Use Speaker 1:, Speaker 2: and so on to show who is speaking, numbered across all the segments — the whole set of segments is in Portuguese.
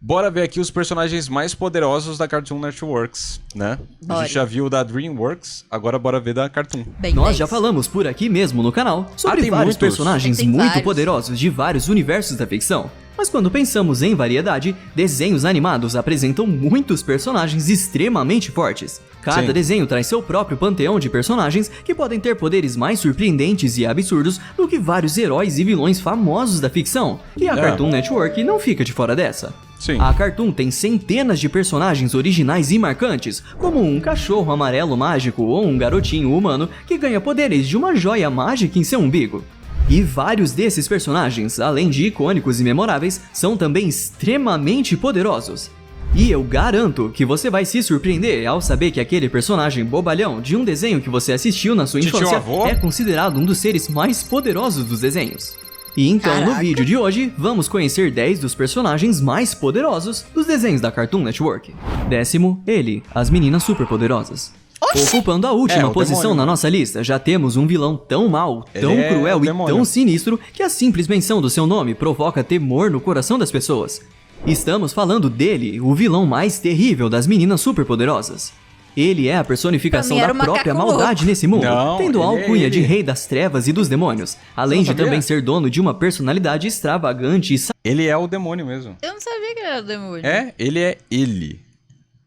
Speaker 1: Bora ver aqui os personagens mais poderosos da Cartoon Networks, né?
Speaker 2: Bora.
Speaker 1: A gente já viu da DreamWorks, agora bora ver da Cartoon.
Speaker 2: Bem
Speaker 3: Nós
Speaker 2: 10.
Speaker 3: já falamos por aqui mesmo no canal sobre
Speaker 1: tem
Speaker 3: vários
Speaker 1: muitos.
Speaker 3: personagens
Speaker 2: Tem
Speaker 3: muito
Speaker 2: vários.
Speaker 3: poderosos de vários universos da ficção. Mas quando pensamos em variedade, desenhos animados apresentam muitos personagens extremamente fortes. Cada
Speaker 1: Sim.
Speaker 3: desenho traz seu próprio panteão de personagens que podem ter poderes mais surpreendentes e absurdos do que vários heróis e vilões famosos da ficção. E a Cartoon Network não fica de fora dessa.
Speaker 1: Sim.
Speaker 3: A Cartoon tem centenas de personagens originais e marcantes, como um cachorro amarelo mágico ou um garotinho humano que ganha poderes de uma joia mágica em seu umbigo. E vários desses personagens, além de icônicos e memoráveis, são também extremamente poderosos. E eu garanto que você vai se surpreender ao saber que aquele personagem bobalhão de um desenho que você assistiu na sua
Speaker 1: Titio
Speaker 3: infância
Speaker 1: avô?
Speaker 3: é considerado um dos seres mais poderosos dos desenhos. E então, no
Speaker 2: Caraca.
Speaker 3: vídeo de hoje, vamos conhecer 10 dos personagens mais poderosos dos desenhos da Cartoon Network. 10º, ele, as meninas superpoderosas. Ocupando a última
Speaker 1: o
Speaker 3: posição
Speaker 1: demônio.
Speaker 3: na nossa lista, já temos um vilão tão mau, tão
Speaker 1: Ele é
Speaker 3: cruel
Speaker 1: o
Speaker 3: e
Speaker 1: demônio.
Speaker 3: tão sinistro que a simples menção do seu nome provoca temor no coração das pessoas. Estamos falando dele, o vilão mais terrível das meninas superpoderosas. Ele é a personificação
Speaker 2: Pra mim
Speaker 3: da
Speaker 2: era o
Speaker 3: própria
Speaker 2: macaco
Speaker 3: maldade
Speaker 2: louco.
Speaker 3: nesse mundo,
Speaker 1: Não,
Speaker 3: tendo a
Speaker 1: ele é
Speaker 3: alcunha de
Speaker 1: ele.
Speaker 3: rei das trevas e dos demônios, além
Speaker 1: não
Speaker 3: de
Speaker 1: sabia?
Speaker 3: também ser dono de uma personalidade extravagante e
Speaker 1: Ele é o demônio mesmo.
Speaker 2: Eu não sabia que ele era o demônio.
Speaker 1: Ele é ele.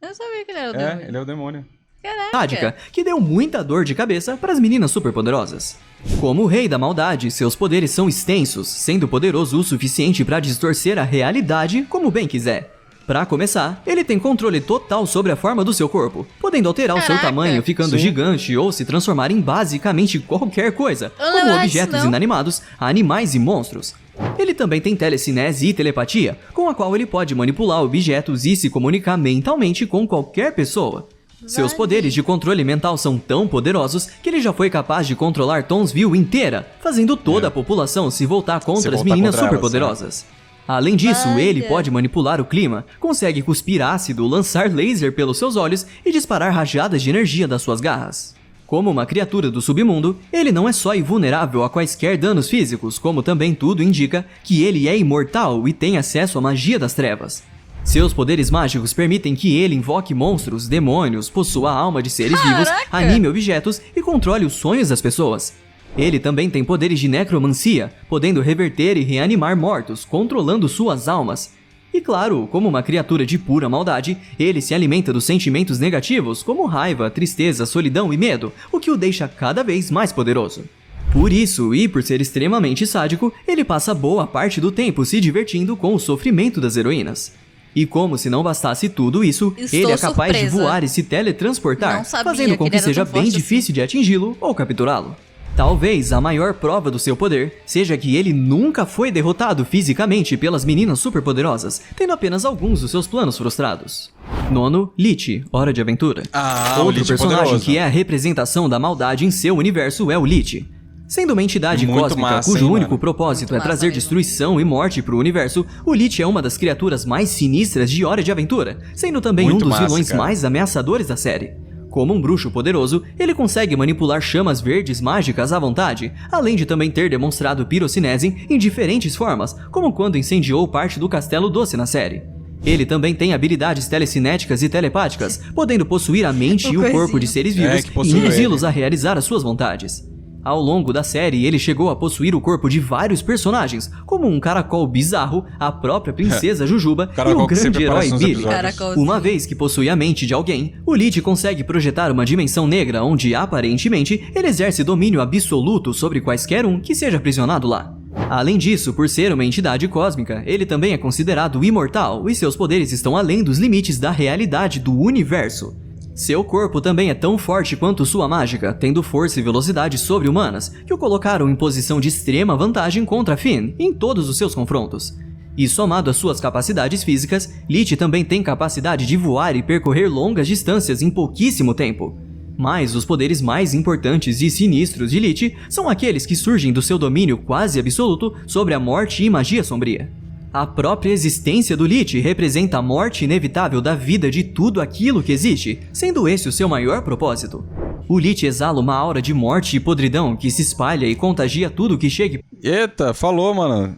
Speaker 2: Eu não sabia que ele era o demônio.
Speaker 1: Ele é o demônio.
Speaker 2: Caraca.
Speaker 3: sádica que deu muita dor de cabeça para as meninas superpoderosas. Como o rei da maldade, seus poderes são extensos, sendo poderoso o suficiente para distorcer a realidade como bem quiser. Para começar, ele tem controle total sobre a forma do seu corpo, podendo alterar o seu
Speaker 2: Caraca.
Speaker 3: tamanho ficando
Speaker 1: Sim.
Speaker 3: gigante ou se transformar em basicamente qualquer coisa,
Speaker 2: Eu não
Speaker 3: como
Speaker 2: lembro
Speaker 3: objetos
Speaker 2: disso, não.
Speaker 3: inanimados, animais e monstros. Ele também tem telecinese e telepatia, com a qual ele pode manipular objetos e se comunicar mentalmente com qualquer pessoa. Seus
Speaker 2: Vale.
Speaker 3: poderes de controle mental são tão poderosos que ele já foi capaz de controlar Townsville inteira, fazendo toda a população se voltar contra as
Speaker 1: voltar
Speaker 3: meninas
Speaker 1: contra elas,
Speaker 3: superpoderosas. Além disso,
Speaker 2: Olha.
Speaker 3: ele pode manipular o clima, consegue cuspir ácido, lançar laser pelos seus olhos e disparar rajadas de energia das suas garras. Como uma criatura do submundo, ele não é só invulnerável a quaisquer danos físicos, como também tudo indica que ele é imortal e tem acesso à magia das trevas. Seus poderes mágicos permitem que ele invoque monstros, demônios, possua a alma de seres vivos,
Speaker 2: Caraca!
Speaker 3: anime objetos e controle os sonhos das pessoas. Ele também tem poderes de necromancia, podendo reverter e reanimar mortos, controlando suas almas. E claro, como uma criatura de pura maldade, ele se alimenta dos sentimentos negativos, como raiva, tristeza, solidão e medo, o que o deixa cada vez mais poderoso. Por isso, e por ser extremamente sádico, ele passa boa parte do tempo se divertindo com o sofrimento das heroínas. E como se não bastasse tudo isso,
Speaker 2: Estou
Speaker 3: ele é capaz de
Speaker 2: surpresa.
Speaker 3: voar e se teletransportar,
Speaker 2: Não sabia
Speaker 3: fazendo com
Speaker 2: que
Speaker 3: que
Speaker 2: ele era
Speaker 3: seja
Speaker 2: tão
Speaker 3: bem
Speaker 2: forte
Speaker 3: difícil de atingi-lo ou capturá-lo. Talvez a maior prova do seu poder seja que ele nunca foi derrotado fisicamente pelas meninas superpoderosas, tendo apenas alguns dos seus planos frustrados. Nono, Lich, Hora de Aventura.
Speaker 1: Ah, o
Speaker 3: Outro
Speaker 1: Lich
Speaker 3: personagem
Speaker 1: poderoso.
Speaker 3: que é a representação da maldade em seu universo é o Lich. Sendo uma entidade
Speaker 1: Muito
Speaker 3: cósmica
Speaker 1: massa,
Speaker 3: cujo
Speaker 1: hein,
Speaker 3: único
Speaker 1: mano?
Speaker 3: propósito
Speaker 2: Muito
Speaker 3: é trazer
Speaker 2: massa mesmo.
Speaker 3: destruição e morte para o universo, o Lich é uma das criaturas mais sinistras de Hora de Aventura, sendo também
Speaker 1: Muito
Speaker 3: um dos
Speaker 1: massa,
Speaker 3: vilões
Speaker 1: cara.
Speaker 3: mais ameaçadores da série. Como um bruxo poderoso, ele consegue manipular chamas verdes mágicas à vontade, além de também ter demonstrado pirocinese em diferentes formas, como quando incendiou parte do Castelo Doce na série. Ele também tem habilidades telecinéticas e telepáticas, podendo possuir a mente e o corpo
Speaker 2: coisinha.
Speaker 3: de seres
Speaker 1: É,
Speaker 3: vivos
Speaker 1: que
Speaker 3: e
Speaker 1: possui
Speaker 3: induzi-los
Speaker 1: ele.
Speaker 3: a realizar as suas vontades. Ao longo da série, ele chegou a possuir o corpo de vários personagens, como um caracol bizarro, a própria princesa Jujuba e
Speaker 1: Caracol
Speaker 3: o
Speaker 1: que sempre
Speaker 3: grande herói
Speaker 1: aparece nos
Speaker 3: Billy.
Speaker 1: episódios.
Speaker 2: Caracolzinho.
Speaker 3: Uma vez que possui a mente de alguém, o Lich consegue projetar uma dimensão negra onde, aparentemente, ele exerce domínio absoluto sobre quaisquer um que seja aprisionado lá. Além disso, por ser uma entidade cósmica, ele também é considerado imortal e seus poderes estão além dos limites da realidade do universo. Seu corpo também é tão forte quanto sua mágica, tendo força e velocidade sobre-humanas, que o colocaram em posição de extrema vantagem contra Finn em todos os seus confrontos. E somado às suas capacidades físicas, Lich também tem capacidade de voar e percorrer longas distâncias em pouquíssimo tempo. Mas os poderes mais importantes e sinistros de Lich são aqueles que surgem do seu domínio quase absoluto sobre a morte e magia sombria. A própria existência do Lich representa a morte inevitável da vida de tudo aquilo que existe, sendo esse o seu maior propósito. O Lich exala uma aura de morte e podridão que se espalha e contagia tudo que chegue.
Speaker 1: Eita, falou, mano.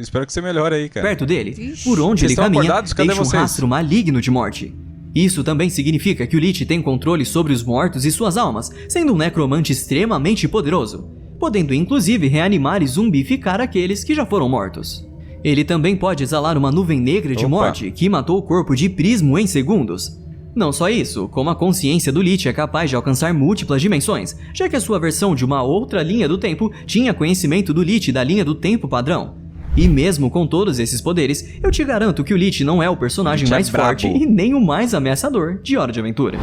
Speaker 1: Espero que você melhore aí, cara.
Speaker 3: Perto dele,
Speaker 2: Ixi.
Speaker 3: por onde
Speaker 1: Vocês
Speaker 3: ele
Speaker 1: estão
Speaker 3: caminha,
Speaker 1: acordados? Cadê
Speaker 3: deixa um
Speaker 1: vocês?
Speaker 3: rastro maligno de morte. Isso também significa que o Lich tem controle sobre os mortos e suas almas, sendo um necromante extremamente poderoso, podendo inclusive reanimar e zumbificar aqueles que já foram mortos. Ele também pode exalar uma nuvem negra de
Speaker 1: Opa.
Speaker 3: morte que matou o corpo de Prismo em segundos. Não só isso, como a consciência do Lich é capaz de alcançar múltiplas dimensões, já que a sua versão de uma outra linha do tempo tinha conhecimento do Lich da linha do tempo padrão. E mesmo com todos esses poderes, eu te garanto que o Lich não é o personagem
Speaker 1: Lich é
Speaker 3: mais forte
Speaker 1: brabo.
Speaker 3: e nem o mais ameaçador de Hora de Aventura.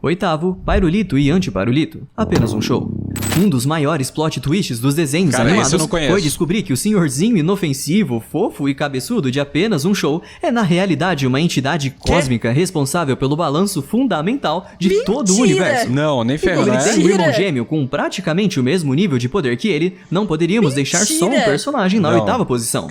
Speaker 3: Oitavo, Pyrolito e Antipyrolito, apenas um show. Um dos maiores plot twists dos desenhos
Speaker 1: Cara, esse
Speaker 3: animados
Speaker 1: eu não conheço.
Speaker 3: foi descobrir que o senhorzinho inofensivo, fofo e cabeçudo de apenas um show é na realidade uma entidade cósmica responsável pelo balanço fundamental de todo o
Speaker 2: Mentira!
Speaker 3: universo.
Speaker 1: Não, nem ferro,
Speaker 3: Como ele
Speaker 1: né?
Speaker 3: tem um irmão
Speaker 2: Mentira!
Speaker 3: gêmeo com praticamente o mesmo nível de poder que ele, não poderíamos deixar só um
Speaker 2: Mentira!
Speaker 3: personagem na
Speaker 1: Não.
Speaker 3: oitava posição.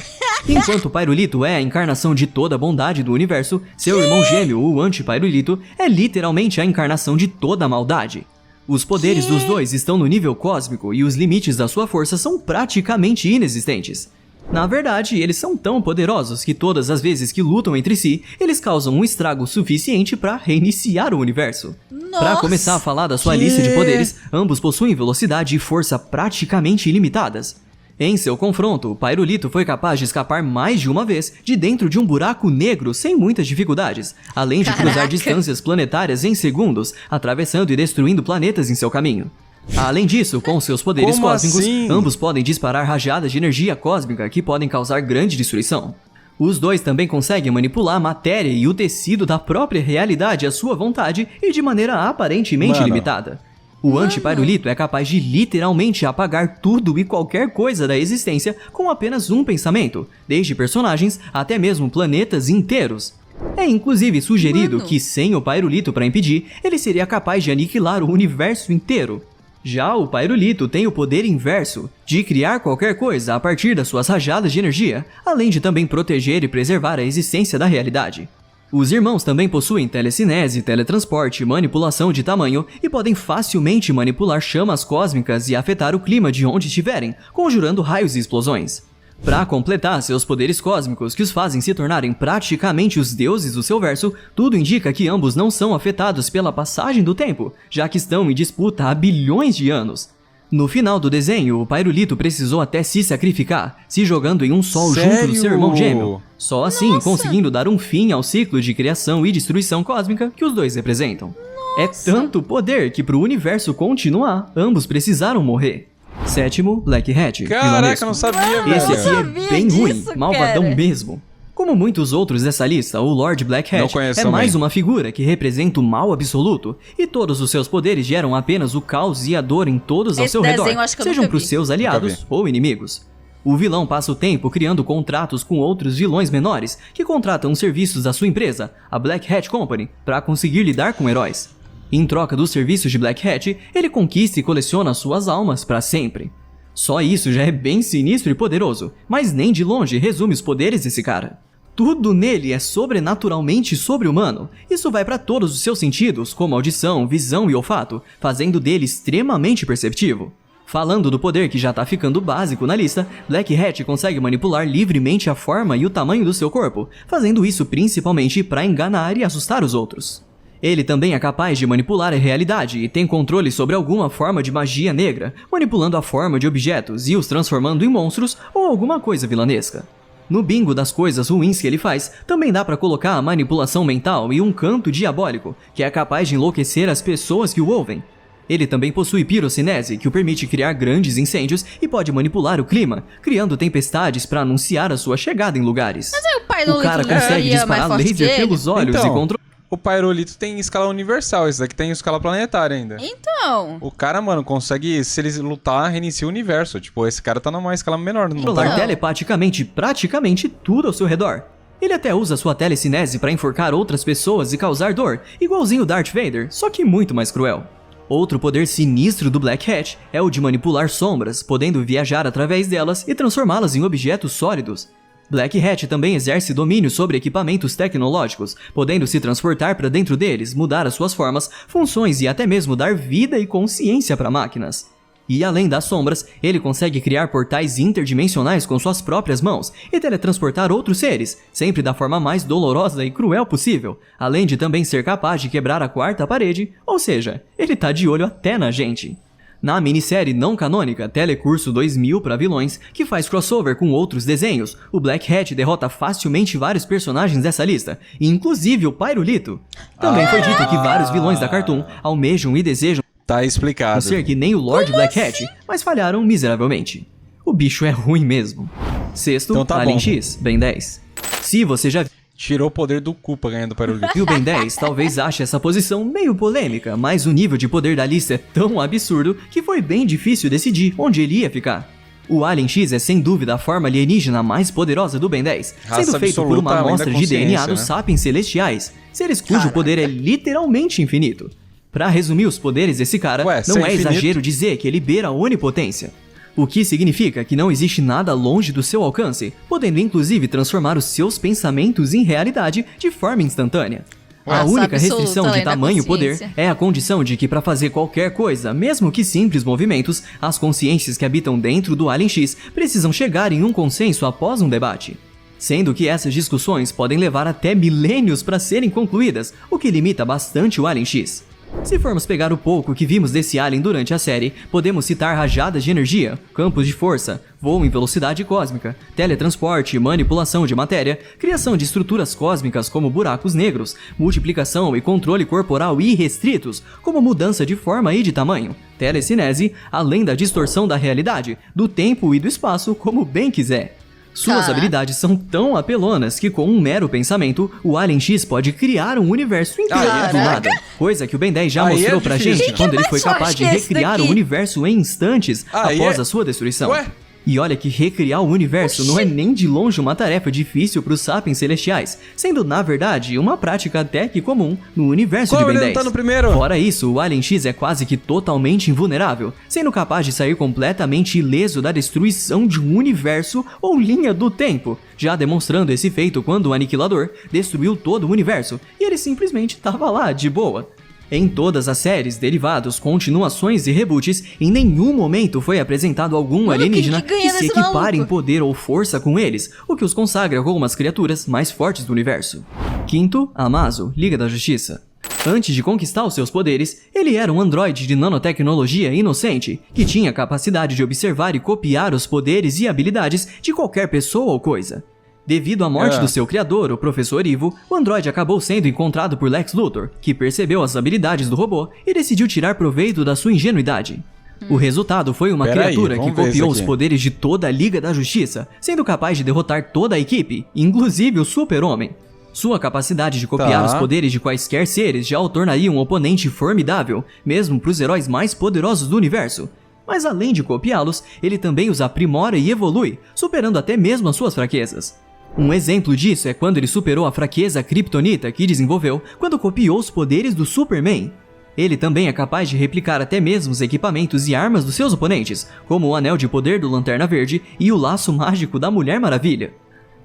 Speaker 3: Enquanto o Pyrolito é a encarnação de toda a bondade do universo, seu irmão gêmeo, o Antipyrolito, é literalmente a encarnação de toda a maldade. Os poderes dos dois estão no nível cósmico e os limites da sua força são praticamente inexistentes. Na verdade, eles são tão poderosos que todas as vezes que lutam entre si, eles causam um estrago suficiente para reiniciar o universo. Para
Speaker 2: Nossa!
Speaker 3: começar a falar da sua lista de poderes, ambos possuem velocidade e força praticamente ilimitadas. Em seu confronto, o Pyrolito foi capaz de escapar mais de uma vez de dentro de um buraco negro sem muitas dificuldades, além de cruzar
Speaker 2: Caraca!
Speaker 3: distâncias planetárias em segundos, atravessando e destruindo planetas em seu caminho. Além disso, com seus poderes
Speaker 1: Como
Speaker 3: cósmicos,
Speaker 1: assim?
Speaker 3: ambos podem disparar rajadas de energia cósmica que podem causar grande destruição. Os dois também conseguem manipular a matéria e o tecido da própria realidade à sua vontade e de maneira aparentemente
Speaker 1: Mano.
Speaker 3: limitada. O Antipyrolito é capaz de literalmente apagar tudo e qualquer coisa da existência com apenas um pensamento, desde personagens até mesmo planetas inteiros. É inclusive sugerido
Speaker 2: Mano.
Speaker 3: que sem o Pyrolito para impedir, ele seria capaz de aniquilar o universo inteiro. Já o Pyrolito tem o poder inverso, de criar qualquer coisa a partir das suas rajadas de energia, além de também proteger e preservar a existência da realidade. Os irmãos também possuem telecinese, teletransporte, manipulação de tamanho e podem facilmente manipular chamas cósmicas e afetar o clima de onde estiverem, conjurando raios e explosões. Para completar seus poderes cósmicos que os fazem se tornarem praticamente os deuses do seu verso, tudo indica que ambos não são afetados pela passagem do tempo, já que estão em disputa há bilhões de anos. No final do desenho, o Pyrolito precisou até se sacrificar, se jogando em um sol junto do seu irmão gêmeo. Só assim conseguindo dar um fim ao ciclo de criação e destruição cósmica que os dois representam. É tanto poder que, para o universo continuar, ambos precisaram morrer. Sétimo, Black Hat.
Speaker 1: Caraca,
Speaker 3: vilanesco.
Speaker 1: eu não sabia, velho.
Speaker 3: Esse
Speaker 2: Eu
Speaker 3: aqui
Speaker 2: sabia
Speaker 3: é bem
Speaker 2: disso,
Speaker 3: ruim, malvadão
Speaker 2: cara.
Speaker 3: mesmo. Como muitos outros dessa lista, o Lord Black
Speaker 1: Não
Speaker 3: Hat
Speaker 1: conheço
Speaker 3: é
Speaker 1: também.
Speaker 3: mais uma figura que representa o mal absoluto, e todos os seus poderes geram apenas o caos e a dor em todos ao
Speaker 2: Esse
Speaker 3: seu redor,
Speaker 2: desenho eu acho que eu
Speaker 3: sejam
Speaker 2: nunca
Speaker 3: para os
Speaker 2: vi.
Speaker 3: seus aliados ou inimigos. O vilão passa o tempo criando contratos com outros vilões menores que contratam os serviços da sua empresa, a Black Hat Company, para conseguir lidar com heróis. Em troca dos serviços de Black Hat, ele conquista e coleciona suas almas para sempre. Só isso já é bem sinistro e poderoso, mas nem de longe resume os poderes desse cara. Tudo nele é sobrenaturalmente sobre-humano. Isso vai para todos os seus sentidos, como audição, visão e olfato, fazendo dele extremamente perceptivo. Falando do poder que já tá ficando básico na lista, Black Hat consegue manipular livremente a forma e o tamanho do seu corpo, fazendo isso principalmente para enganar e assustar os outros. Ele também é capaz de manipular a realidade e tem controle sobre alguma forma de magia negra, manipulando a forma de objetos e os transformando em monstros ou alguma coisa vilanesca. No bingo das coisas ruins que ele faz, também dá pra colocar a manipulação mental e um canto diabólico, que é capaz de enlouquecer as pessoas que o ouvem. Ele também possui pirocinese, que o permite criar grandes incêndios e pode manipular o clima, criando tempestades para anunciar a sua chegada em lugares.
Speaker 2: Mas aí o pai do
Speaker 3: O cara
Speaker 2: Lito
Speaker 3: consegue
Speaker 2: seria mais
Speaker 3: disparar
Speaker 2: forte que
Speaker 3: laser
Speaker 2: ele?
Speaker 3: pelos olhos
Speaker 1: Então.
Speaker 3: e controlar.
Speaker 1: O Pyrolito tem escala universal, esse daqui tem escala planetária ainda.
Speaker 2: Então.
Speaker 1: O cara, mano, consegue, se ele lutar, reinicia o universo. Tipo, esse cara tá numa escala menor, não
Speaker 3: controlar
Speaker 1: tá?
Speaker 3: telepaticamente praticamente tudo ao seu redor. Ele até usa sua telecinese para enforcar outras pessoas e causar dor, igualzinho Darth Vader, só que muito mais cruel. Outro poder sinistro do Black Hat é o de manipular sombras, podendo viajar através delas e transformá-las em objetos sólidos. Black Hat também exerce domínio sobre equipamentos tecnológicos, podendo se transportar para dentro deles, mudar as suas formas, funções e até mesmo dar vida e consciência para máquinas. E além das sombras, ele consegue criar portais interdimensionais com suas próprias mãos e teletransportar outros seres, sempre da forma mais dolorosa e cruel possível, além de também ser capaz de quebrar a quarta parede, ou seja, ele tá de olho até na gente. Na minissérie não canônica Telecurso 2000 para vilões, que faz crossover com outros desenhos, o Black Hat derrota facilmente vários personagens dessa lista, inclusive o Pyrolito. Também foi dito que vários vilões da Cartoon almejam e desejam
Speaker 1: Tá explicado.
Speaker 3: ser que nem o Lord Black Hat, mas falharam miseravelmente. O bicho é ruim mesmo. Sexto,
Speaker 1: Então tá
Speaker 3: Alien
Speaker 1: bom.
Speaker 3: X, Ben 10. Se você já
Speaker 1: Tirou o poder do cu pra ganhar do Pyrolito.
Speaker 3: viu Ben 10, talvez ache essa posição meio polêmica, mas o nível de poder da lista é tão absurdo que foi bem difícil decidir onde ele ia ficar. O Alien X é sem dúvida a forma alienígena mais poderosa do Ben 10,
Speaker 1: Raça
Speaker 3: sendo feito por uma
Speaker 1: absoluta, além da
Speaker 3: amostra de DNA
Speaker 1: consciência,
Speaker 3: dos
Speaker 1: né?
Speaker 3: sapiens celestiais, seres cujo poder é literalmente infinito. Pra resumir os poderes desse cara,
Speaker 1: Ué, se
Speaker 3: não
Speaker 1: é
Speaker 3: é
Speaker 1: infinito-
Speaker 3: exagero dizer que ele beira a onipotência. O que significa que não existe nada longe do seu alcance, podendo inclusive transformar os seus pensamentos em realidade de forma instantânea. A
Speaker 2: Raça
Speaker 3: única
Speaker 2: absoluta,
Speaker 3: restrição de
Speaker 2: além da
Speaker 3: tamanho e poder
Speaker 2: consciência.
Speaker 3: é a condição de que para fazer qualquer coisa, mesmo que simples movimentos, as consciências que habitam dentro do Alien X precisam chegar em um consenso após um debate. Sendo que essas discussões podem levar até milênios para serem concluídas, o que limita bastante o Alien X. Se formos pegar o pouco que vimos desse alien durante a série, podemos citar rajadas de energia, campos de força, voo em velocidade cósmica, teletransporte, manipulação de matéria, criação de estruturas cósmicas como buracos negros, multiplicação e controle corporal irrestritos, como mudança de forma e de tamanho, telecinese, além da distorção da realidade, do tempo e do espaço como bem quiser. Suas
Speaker 2: Caraca.
Speaker 3: habilidades são tão apelonas que com um mero pensamento, o Alien X pode criar um universo inteiro do
Speaker 2: Caraca.
Speaker 3: nada. Coisa que o Ben 10 já
Speaker 1: Aí
Speaker 3: mostrou
Speaker 1: é
Speaker 3: pra
Speaker 1: difícil.
Speaker 3: gente
Speaker 2: Quem que
Speaker 3: quando
Speaker 2: é
Speaker 3: ele
Speaker 2: mais
Speaker 3: foi capaz
Speaker 2: forte
Speaker 3: de
Speaker 2: que esse
Speaker 3: recriar
Speaker 2: daqui?
Speaker 3: o universo em instantes
Speaker 1: Aí
Speaker 3: após
Speaker 1: é-
Speaker 3: a sua destruição.
Speaker 1: Ué?
Speaker 3: E olha que recriar o universo não é nem de longe uma tarefa difícil para os sapiens celestiais, sendo na verdade uma prática até que comum no universo
Speaker 1: Qual
Speaker 3: de Ben
Speaker 1: ele não
Speaker 3: 10.
Speaker 1: tá no primeiro?
Speaker 3: Fora isso, o Alien X é quase que totalmente invulnerável, sendo capaz de sair completamente ileso da destruição de um universo ou linha do tempo, já demonstrando esse feito quando o Aniquilador destruiu todo o universo e ele simplesmente estava lá de boa. Em todas as séries, derivados, continuações e reboots, em nenhum momento foi apresentado algum
Speaker 2: Mano,
Speaker 3: alienígena
Speaker 2: quem que ganha
Speaker 3: que se
Speaker 2: desse
Speaker 3: equipare em
Speaker 2: maluco?
Speaker 3: poder ou força com eles, o que os consagra como as criaturas mais fortes do universo. Quinto, Amazo, Liga da Justiça. Antes de conquistar os seus poderes, ele era um androide de nanotecnologia inocente, que tinha a capacidade de observar e copiar os poderes e habilidades de qualquer pessoa ou coisa. Devido à morte do seu criador, o Professor Ivo, o androide acabou sendo encontrado por Lex Luthor, que percebeu as habilidades do robô e decidiu tirar proveito da sua ingenuidade. O resultado foi uma
Speaker 1: Pera aí,
Speaker 3: criatura que
Speaker 1: vamos ver
Speaker 3: copiou
Speaker 1: isso
Speaker 3: os
Speaker 1: aqui.
Speaker 3: poderes de toda a Liga da Justiça, sendo capaz de derrotar toda a equipe, inclusive o Super-Homem. Sua capacidade de copiar
Speaker 1: Tá.
Speaker 3: os poderes de quaisquer seres já o tornaria um oponente formidável, mesmo para os heróis mais poderosos do universo. Mas além de copiá-los, ele também os aprimora e evolui, superando até mesmo as suas fraquezas. Um exemplo disso é quando ele superou a fraqueza kryptonita que desenvolveu quando copiou os poderes do Superman. Ele também é capaz de replicar até mesmo os equipamentos e armas dos seus oponentes, como o Anel de Poder do Lanterna Verde e o Laço Mágico da Mulher Maravilha.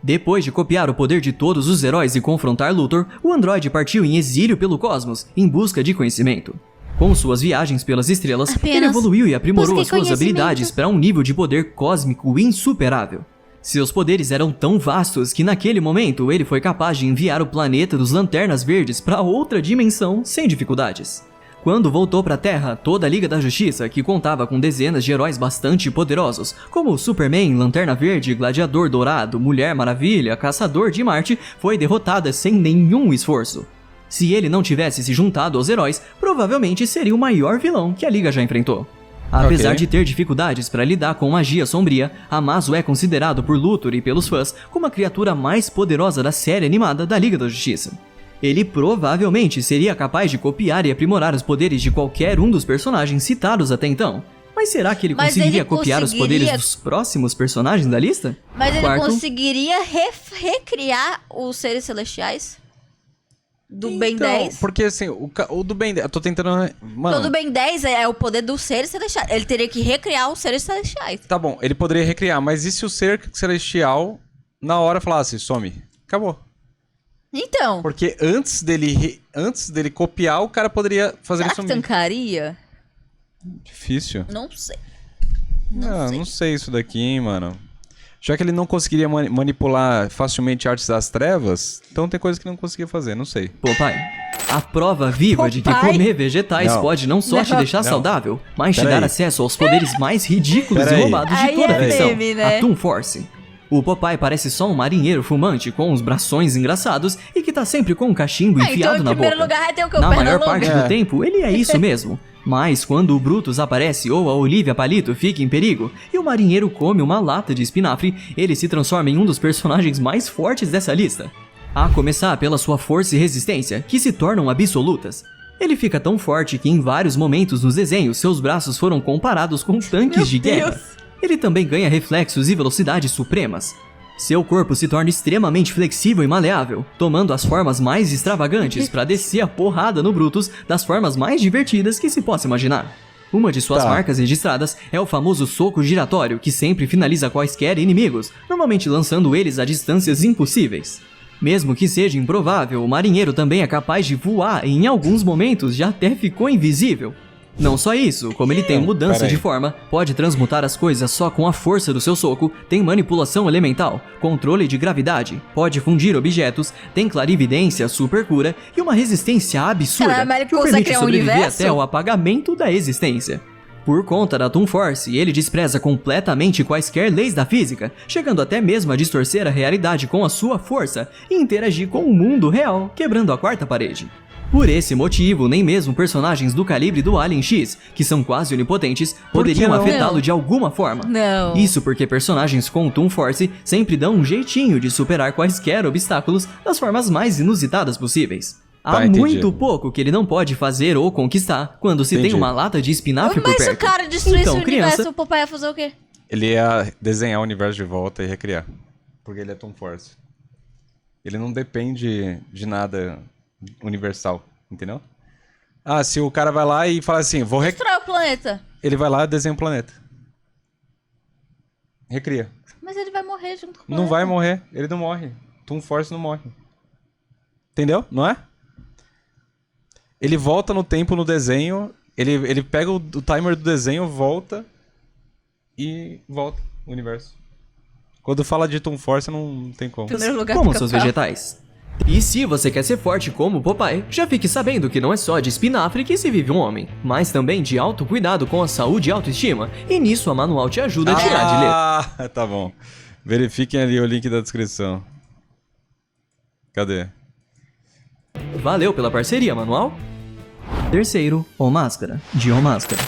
Speaker 3: Depois de copiar o poder de todos os heróis e confrontar Luthor, o androide partiu em exílio pelo cosmos, em busca de conhecimento. Com suas viagens pelas estrelas,
Speaker 2: Apenas
Speaker 3: ele evoluiu e aprimorou
Speaker 2: busque
Speaker 3: as suas
Speaker 2: conhecimento.
Speaker 3: habilidades para um nível de poder cósmico insuperável. Seus poderes eram tão vastos que naquele momento ele foi capaz de enviar o planeta dos Lanternas Verdes para outra dimensão sem dificuldades. Quando voltou para a Terra, toda a Liga da Justiça, que contava com dezenas de heróis bastante poderosos, como Superman, Lanterna Verde, Gladiador Dourado, Mulher Maravilha, Caçador de Marte, foi derrotada sem nenhum esforço. Se ele não tivesse se juntado aos heróis, provavelmente seria o maior vilão que a Liga já enfrentou. Apesar
Speaker 1: Ok.
Speaker 3: de ter dificuldades para lidar com magia sombria, Amazo é considerado por Luthor e pelos fãs como a criatura mais poderosa da série animada da Liga da Justiça. Ele provavelmente seria capaz de copiar e aprimorar os poderes de qualquer um dos personagens citados até então. Mas será que ele
Speaker 2: Mas
Speaker 3: conseguiria
Speaker 2: ele
Speaker 3: copiar os poderes
Speaker 2: conseguiria-
Speaker 3: dos próximos personagens da lista?
Speaker 2: Mas ele
Speaker 3: Quarto,
Speaker 2: conseguiria recriar os seres celestiais? Do Ben
Speaker 1: Então,
Speaker 2: 10?
Speaker 1: porque assim, o do Ben 10, eu tô tentando... Mano,
Speaker 2: Todo Ben 10 é o poder dos seres celestiais. Ele teria que recriar os seres celestiais.
Speaker 1: tá bom, ele poderia recriar, mas e se o ser celestial na hora falasse, some? Acabou.
Speaker 2: Então,
Speaker 1: Porque antes dele copiar, o cara poderia fazer
Speaker 2: será
Speaker 1: isso.
Speaker 2: que tancaria?
Speaker 1: Difícil.
Speaker 2: Não sei.
Speaker 1: Não sei isso daqui, hein, mano. Já que ele não conseguiria manipular facilmente artes das trevas, então tem coisa que não conseguia fazer, não sei.
Speaker 3: Popeye. A prova viva de que
Speaker 2: Popeye?
Speaker 3: comer vegetais
Speaker 1: Não.
Speaker 3: pode não só te deixar saudável, mas te
Speaker 1: Pera
Speaker 3: dar
Speaker 1: aí.
Speaker 3: acesso aos poderes mais ridículos
Speaker 1: Pera
Speaker 3: e
Speaker 1: aí.
Speaker 3: roubados de
Speaker 2: Aí
Speaker 3: toda a
Speaker 2: é
Speaker 3: ficção.
Speaker 2: meme, né?
Speaker 3: A Toon Force. O Popeye parece só um marinheiro fumante com uns brações engraçados e que tá sempre com um cachimbo
Speaker 2: Então,
Speaker 3: enfiado
Speaker 2: em
Speaker 3: na
Speaker 2: primeiro
Speaker 3: boca.
Speaker 2: lugar, tem o que? O
Speaker 3: Na maior
Speaker 2: Pernalonga?
Speaker 3: parte do tempo, ele é isso mesmo. Mas quando o Brutus aparece ou a Olivia Palito fica em perigo e o marinheiro come uma lata de espinafre, ele se transforma em um dos personagens mais fortes dessa lista. A começar pela sua força e resistência, que se tornam absolutas. Ele fica tão forte que em vários momentos nos desenhos seus braços foram comparados com tanques de guerra.
Speaker 2: Deus.
Speaker 3: Ele também ganha reflexos e velocidades supremas. Seu corpo se torna extremamente flexível e maleável, tomando as formas mais extravagantes para descer a porrada no Brutus das formas mais divertidas que se possa imaginar. Uma de suas
Speaker 1: Tá.
Speaker 3: marcas registradas é o famoso soco giratório, que sempre finaliza quaisquer inimigos, normalmente lançando eles a distâncias impossíveis. Mesmo que seja improvável, o marinheiro também é capaz de voar e em alguns momentos já até ficou invisível. Não só isso, como ele tem mudança
Speaker 1: pera aí.
Speaker 3: de forma, pode transmutar as coisas só com a força do seu soco, tem manipulação elemental, controle de gravidade, pode fundir objetos, tem clarividência, super cura e uma resistência absurda
Speaker 2: Caralho, mas ele
Speaker 3: que o
Speaker 2: consegue
Speaker 3: permite
Speaker 2: criar um
Speaker 3: sobreviver
Speaker 2: universo?
Speaker 3: até o apagamento da existência. Por conta da Toon Force, ele despreza completamente quaisquer leis da física, chegando até mesmo a distorcer a realidade com a sua força e interagir com o mundo real, quebrando a quarta parede. Por esse motivo, nem mesmo personagens do calibre do Alien X, que são quase onipotentes, poderiam
Speaker 1: não?
Speaker 3: afetá-lo
Speaker 2: Não.
Speaker 3: de alguma forma.
Speaker 2: Não.
Speaker 3: Isso porque personagens com Toon Force sempre dão um jeitinho de superar quaisquer obstáculos das formas mais inusitadas possíveis. Há
Speaker 1: Tá, entendi.
Speaker 3: muito pouco que ele não pode fazer ou conquistar quando se tem
Speaker 1: Entendi.
Speaker 3: uma lata de espinafre por
Speaker 2: Mas se o
Speaker 3: perto.
Speaker 2: cara destruísse
Speaker 3: Então,
Speaker 2: o universo,
Speaker 3: criança,
Speaker 2: o Popeye ia fazer o quê?
Speaker 1: Ele ia desenhar o universo de volta e recriar. Porque ele é Toon Force. Ele não depende de nada universal, entendeu? Ah, se o cara vai lá e fala assim,
Speaker 2: Destrói o planeta.
Speaker 1: ele vai lá e desenha um planeta. Recria.
Speaker 2: Mas ele vai morrer junto com o
Speaker 1: Não
Speaker 2: planeta.
Speaker 1: vai morrer, ele não morre. Toon Force não morre. Entendeu? Não é? Ele volta no tempo no desenho, ele pega o timer do desenho, volta e volta o universo. Quando fala de Toon Force, não tem como.
Speaker 2: Primeiro lugar,
Speaker 3: como
Speaker 2: fica
Speaker 3: seus
Speaker 2: bravo.
Speaker 3: vegetais. E se você quer ser forte como o Popeye, já fique sabendo que não é só de espinafre que se vive um homem, mas também de autocuidado com a saúde e autoestima, e nisso a Manual te ajuda a tirar de letra.
Speaker 1: Ah, tá bom. Verifiquem ali o link da descrição. Cadê?
Speaker 3: Valeu pela parceria, Manual. Terceiro, O Máscara, de O Máscara.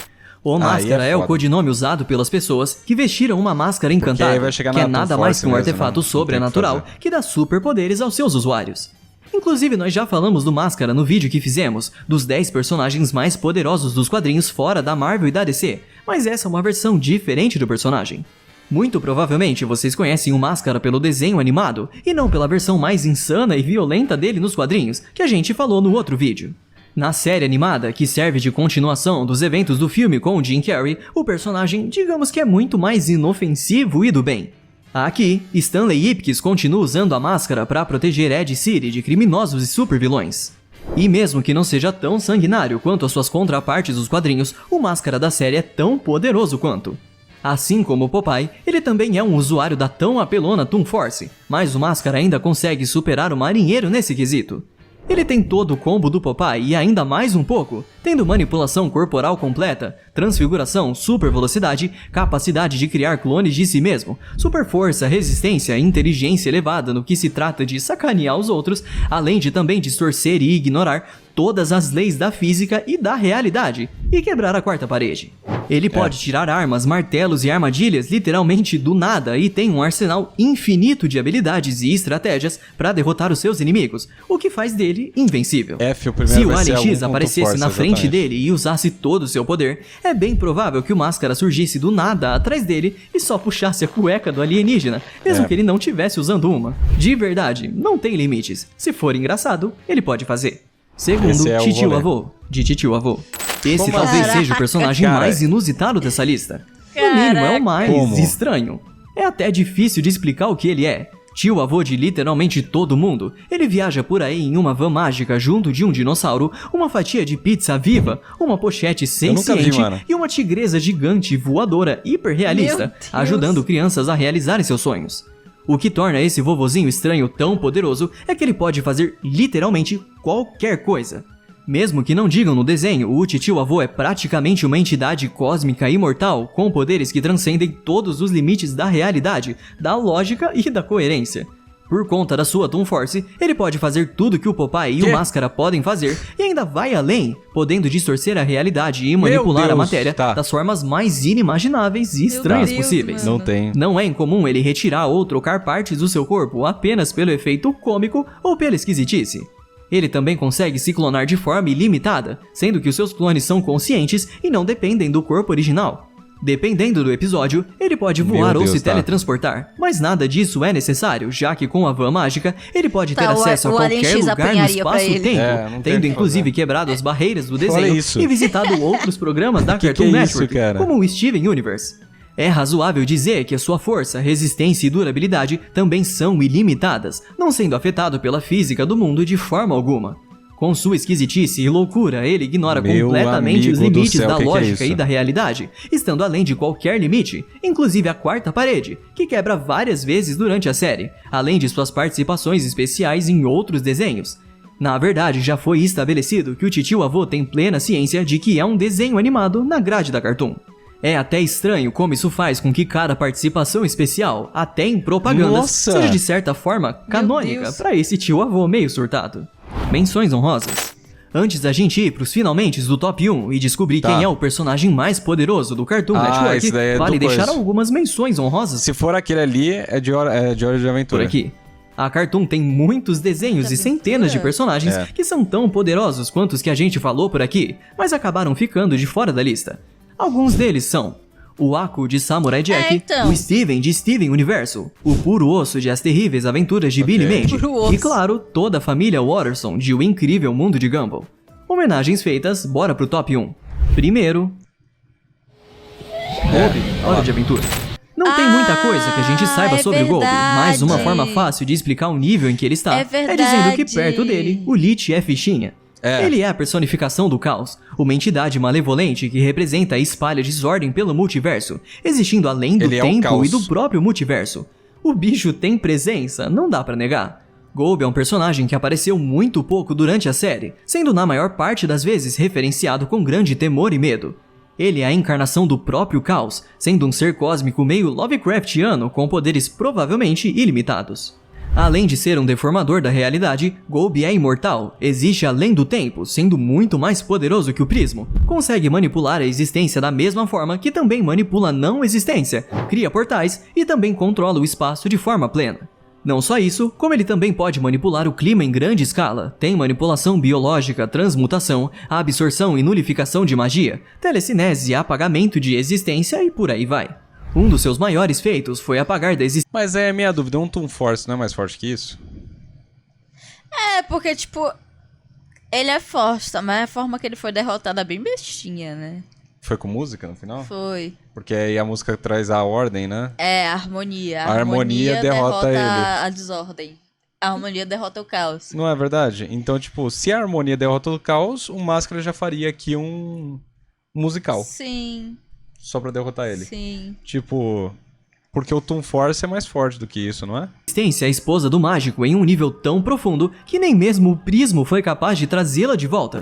Speaker 3: O
Speaker 1: Aí
Speaker 3: Máscara
Speaker 1: é
Speaker 3: é o
Speaker 1: foda.
Speaker 3: codinome usado pelas pessoas que vestiram uma máscara
Speaker 1: aí
Speaker 3: encantada,
Speaker 1: vai chegar
Speaker 3: que
Speaker 1: na
Speaker 3: é
Speaker 1: Toon
Speaker 3: nada mais
Speaker 1: Force
Speaker 3: que um
Speaker 1: mesmo,
Speaker 3: artefato
Speaker 1: né? Não tem o que
Speaker 3: sobrenatural
Speaker 1: fazer.
Speaker 3: que dá superpoderes aos seus usuários. Inclusive, nós já falamos do Máscara no vídeo que fizemos, dos 10 personagens mais poderosos dos quadrinhos fora da Marvel e da DC, mas essa é uma versão diferente do personagem. Muito provavelmente vocês conhecem o Máscara pelo desenho animado, e não pela versão mais insana e violenta dele nos quadrinhos, que a gente falou no outro vídeo. Na série animada, que serve de continuação dos eventos do filme com o Jim Carrey, o personagem, digamos que é muito mais inofensivo e do bem. Aqui, Stanley Ipkiss continua usando a máscara para proteger Ed City de criminosos e supervilões. E mesmo que não seja tão sanguinário quanto as suas contrapartes dos quadrinhos, o Máscara da série é tão poderoso quanto. Assim como o Popeye, ele também é um usuário da tão apelona Toon Force, mas o Máscara ainda consegue superar o marinheiro nesse quesito. Ele tem todo o combo do Popeye e ainda mais um pouco, tendo manipulação corporal completa, transfiguração, super velocidade, capacidade de criar clones de si mesmo, super força, resistência e inteligência elevada no que se trata de sacanear os outros, além de também distorcer e ignorar todas as leis da física e da realidade, e quebrar a quarta parede. Ele pode tirar armas, martelos e armadilhas literalmente do nada e tem um arsenal infinito de habilidades e estratégias para derrotar os seus inimigos, o que faz dele invencível.
Speaker 1: F, o primeiro
Speaker 3: Se o
Speaker 1: vai ser
Speaker 3: Alien X
Speaker 1: algum com
Speaker 3: aparecesse
Speaker 1: Toon Force,
Speaker 3: na frente
Speaker 1: exatamente.
Speaker 3: dele e usasse todo o seu poder, é bem provável que o Máscara surgisse do nada atrás dele e só puxasse a cueca do alienígena, mesmo
Speaker 1: É.
Speaker 3: que ele não tivesse usando uma. De verdade, não tem limites. Se for engraçado, ele pode fazer. Segundo,
Speaker 1: Esse é o
Speaker 3: Titio
Speaker 1: rolê.
Speaker 3: Avô, de Titio Avô. Esse
Speaker 1: Como
Speaker 3: talvez
Speaker 2: assim?
Speaker 3: seja o personagem
Speaker 1: Cara.
Speaker 3: mais inusitado dessa lista. No mínimo, é o mais
Speaker 1: Como?
Speaker 3: estranho. É até difícil de explicar o que ele é. Tio avô de literalmente todo mundo, ele viaja por aí em uma van mágica junto de um dinossauro, uma fatia de pizza viva, uma pochete senciente e uma tigresa gigante voadora hiperrealista, ajudando crianças a realizarem seus sonhos. O que torna esse vovozinho estranho tão poderoso é que ele pode fazer literalmente qualquer coisa. Mesmo que não digam no desenho, o titio avô é praticamente uma entidade cósmica imortal com poderes que transcendem todos os limites da realidade, da lógica e da coerência. Por conta da sua Toon Force, ele pode fazer tudo que o Popeye e o Máscara podem fazer e ainda vai além, podendo distorcer a realidade e manipular a matéria das formas mais inimagináveis e estranhas possíveis. Não é incomum ele retirar ou trocar partes do seu corpo apenas pelo efeito cômico ou pela esquisitice. Ele também consegue se clonar de forma ilimitada, sendo que os seus clones são conscientes e não dependem do corpo original. Dependendo do episódio, ele pode voar ou se teletransportar, mas nada disso é necessário, já que com a van mágica, ele pode ter acesso a qualquer lugar no espaço-tempo, tendo inclusive quebrado as barreiras do desenho e visitado outros programas da Cartoon Network, como o Steven Universe. É razoável dizer que a sua força, resistência e durabilidade também são ilimitadas, não sendo afetado pela física do mundo de forma alguma. Com sua esquisitice e loucura, ele ignora completamente os limites da lógica e da realidade, estando além de qualquer limite, inclusive a quarta parede, que quebra várias vezes durante a série, além de suas participações especiais em outros desenhos. Na verdade, já foi estabelecido que o titio avô tem plena ciência de que é um desenho animado na grade da Cartoon. É até estranho como isso faz com que cada participação especial, até em propagandas, seja de certa forma canônica para esse tio avô meio surtado. Menções honrosas. Antes da gente ir pros finalmente do top 1 e descobrir quem é o personagem mais poderoso do Cartoon Network, vale deixar algumas menções honrosas.
Speaker 1: Se for aquele ali, é de Hora de Aventura.
Speaker 3: Por aqui. A Cartoon tem muitos desenhos e centenas de personagens que são tão poderosos quanto os que a gente falou por aqui, mas acabaram ficando de fora da lista. Alguns deles são o Aku de Samurai Jack, o Steven de Steven Universo, o Puro Osso de As Terríveis Aventuras de Billy Mandy e, claro, toda a família Watterson de O Incrível Mundo de Gumball. Homenagens feitas, bora pro top 1. Primeiro... Golpe, Hora de Aventura. Não tem muita coisa que a gente saiba sobre o Golpe, mas uma forma fácil de explicar o nível em que ele está é dizendo que perto dele, o Lich é fichinha. Ele é a personificação do caos, uma entidade malevolente que representa e espalha desordem pelo multiverso, existindo além do tempo e do próprio multiverso. O bicho tem presença, não dá pra negar. Golpe é um personagem que apareceu muito pouco durante a série, sendo na maior parte das vezes referenciado com grande temor e medo. Ele é a encarnação do próprio caos, sendo um ser cósmico meio Lovecraftiano com poderes provavelmente ilimitados. Além de ser um deformador da realidade, Golpe é imortal, existe além do tempo, sendo muito mais poderoso que o Prismo. Consegue manipular a existência da mesma forma que também manipula a não existência, cria portais e também controla o espaço de forma plena. Não só isso, como ele também pode manipular o clima em grande escala, tem manipulação biológica, transmutação, absorção e nulificação de magia, telecinese, apagamento de existência e por aí vai. Um dos seus maiores feitos foi apagar da existência.
Speaker 1: Mas é minha dúvida, um Toon Force não é mais forte que isso?
Speaker 2: É, porque, tipo, ele é forte, mas a forma que ele foi derrotado é bem bestinha, né?
Speaker 1: Foi com música no final?
Speaker 2: Foi.
Speaker 1: Porque aí a música traz a ordem, né?
Speaker 2: É, a harmonia.
Speaker 1: A harmonia derrota ele.
Speaker 2: A desordem. A harmonia derrota o caos.
Speaker 1: Não é verdade? Então, tipo, se a harmonia derrota o caos, o Máscara já faria aqui um musical.
Speaker 2: Sim.
Speaker 1: Só pra derrotar ele.
Speaker 2: Sim.
Speaker 1: Tipo, porque o Toon Force é mais forte do que isso, não é?
Speaker 3: Existência é a esposa do mágico em um nível tão profundo que nem mesmo o Prismo foi capaz de trazê-la de volta.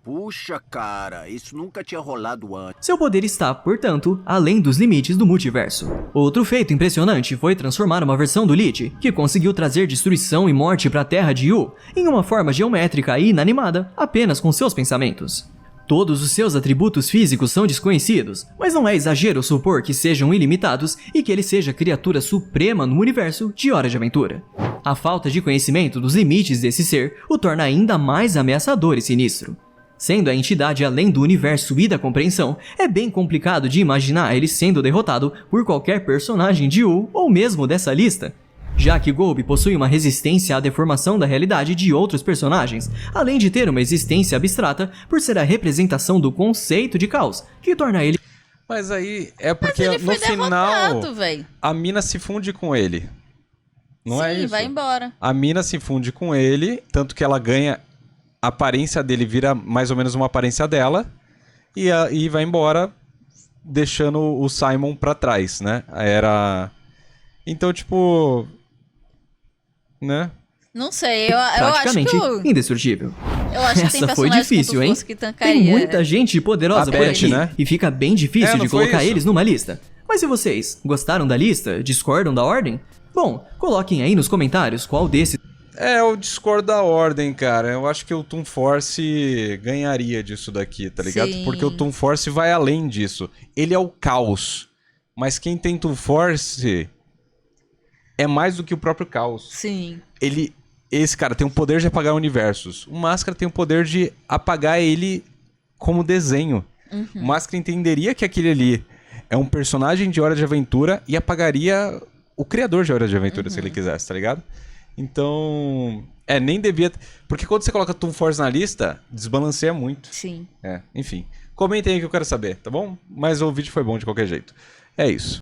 Speaker 4: Puxa, cara, isso nunca tinha rolado antes.
Speaker 3: Seu poder está, portanto, além dos limites do multiverso. Outro feito impressionante foi transformar uma versão do Lich, que conseguiu trazer destruição e morte para a Terra de Yu, em uma forma geométrica e inanimada, apenas com seus pensamentos. Todos os seus atributos físicos são desconhecidos, mas não é exagero supor que sejam ilimitados e que ele seja a criatura suprema no universo de Hora de Aventura. A falta de conhecimento dos limites desse ser o torna ainda mais ameaçador e sinistro. Sendo a entidade além do universo e da compreensão, é bem complicado de imaginar ele sendo derrotado por qualquer personagem de Yu ou mesmo dessa lista, já que Golpe possui uma resistência à deformação da realidade de outros personagens, além de ter uma existência abstrata por ser a representação do conceito de caos, que torna ele...
Speaker 1: Mas aí é porque no final a mina se funde com ele. Não é
Speaker 2: Sim,
Speaker 1: isso.
Speaker 2: vai embora.
Speaker 1: A mina se funde com ele, tanto que ela ganha... A aparência dele vira mais ou menos uma aparência dela. E vai embora, deixando o Simon pra trás, né? Então, tipo... Né?
Speaker 2: Não sei, eu acho
Speaker 3: Praticamente
Speaker 2: que...
Speaker 3: indestrutível.
Speaker 2: Eu acho que tem
Speaker 3: Essa foi
Speaker 2: personagens
Speaker 3: difícil,
Speaker 2: com
Speaker 3: hein?
Speaker 2: força que tancaria.
Speaker 3: Tem muita gente poderosa
Speaker 1: A
Speaker 3: por
Speaker 1: Beth,
Speaker 3: aqui,
Speaker 1: né?
Speaker 3: e fica bem difícil
Speaker 1: não
Speaker 3: de
Speaker 1: foi
Speaker 3: colocar
Speaker 1: isso?
Speaker 3: eles numa lista. Mas e vocês? Gostaram da lista? Discordam da ordem? Bom, coloquem aí nos comentários qual desses
Speaker 1: Eu discordo da ordem, cara. Eu acho que o Toon Force ganharia disso daqui, tá ligado?
Speaker 2: Sim.
Speaker 1: Porque o Toon Force vai além disso. Ele é o caos. Mas quem tem Toon Force é mais do que o próprio caos.
Speaker 2: Sim.
Speaker 1: Esse cara tem o poder de apagar universos. O Máscara tem o poder de apagar ele como desenho. O Máscara entenderia que aquele ali é um personagem de Hora de Aventura e apagaria o criador de Hora de Aventura, se ele quisesse, tá ligado? Então... nem devia... Porque quando você coloca Toon Force na lista, desbalanceia muito.
Speaker 2: Sim.
Speaker 1: Enfim. Comentem aí que eu quero saber, tá bom? Mas o vídeo foi bom de qualquer jeito. É isso.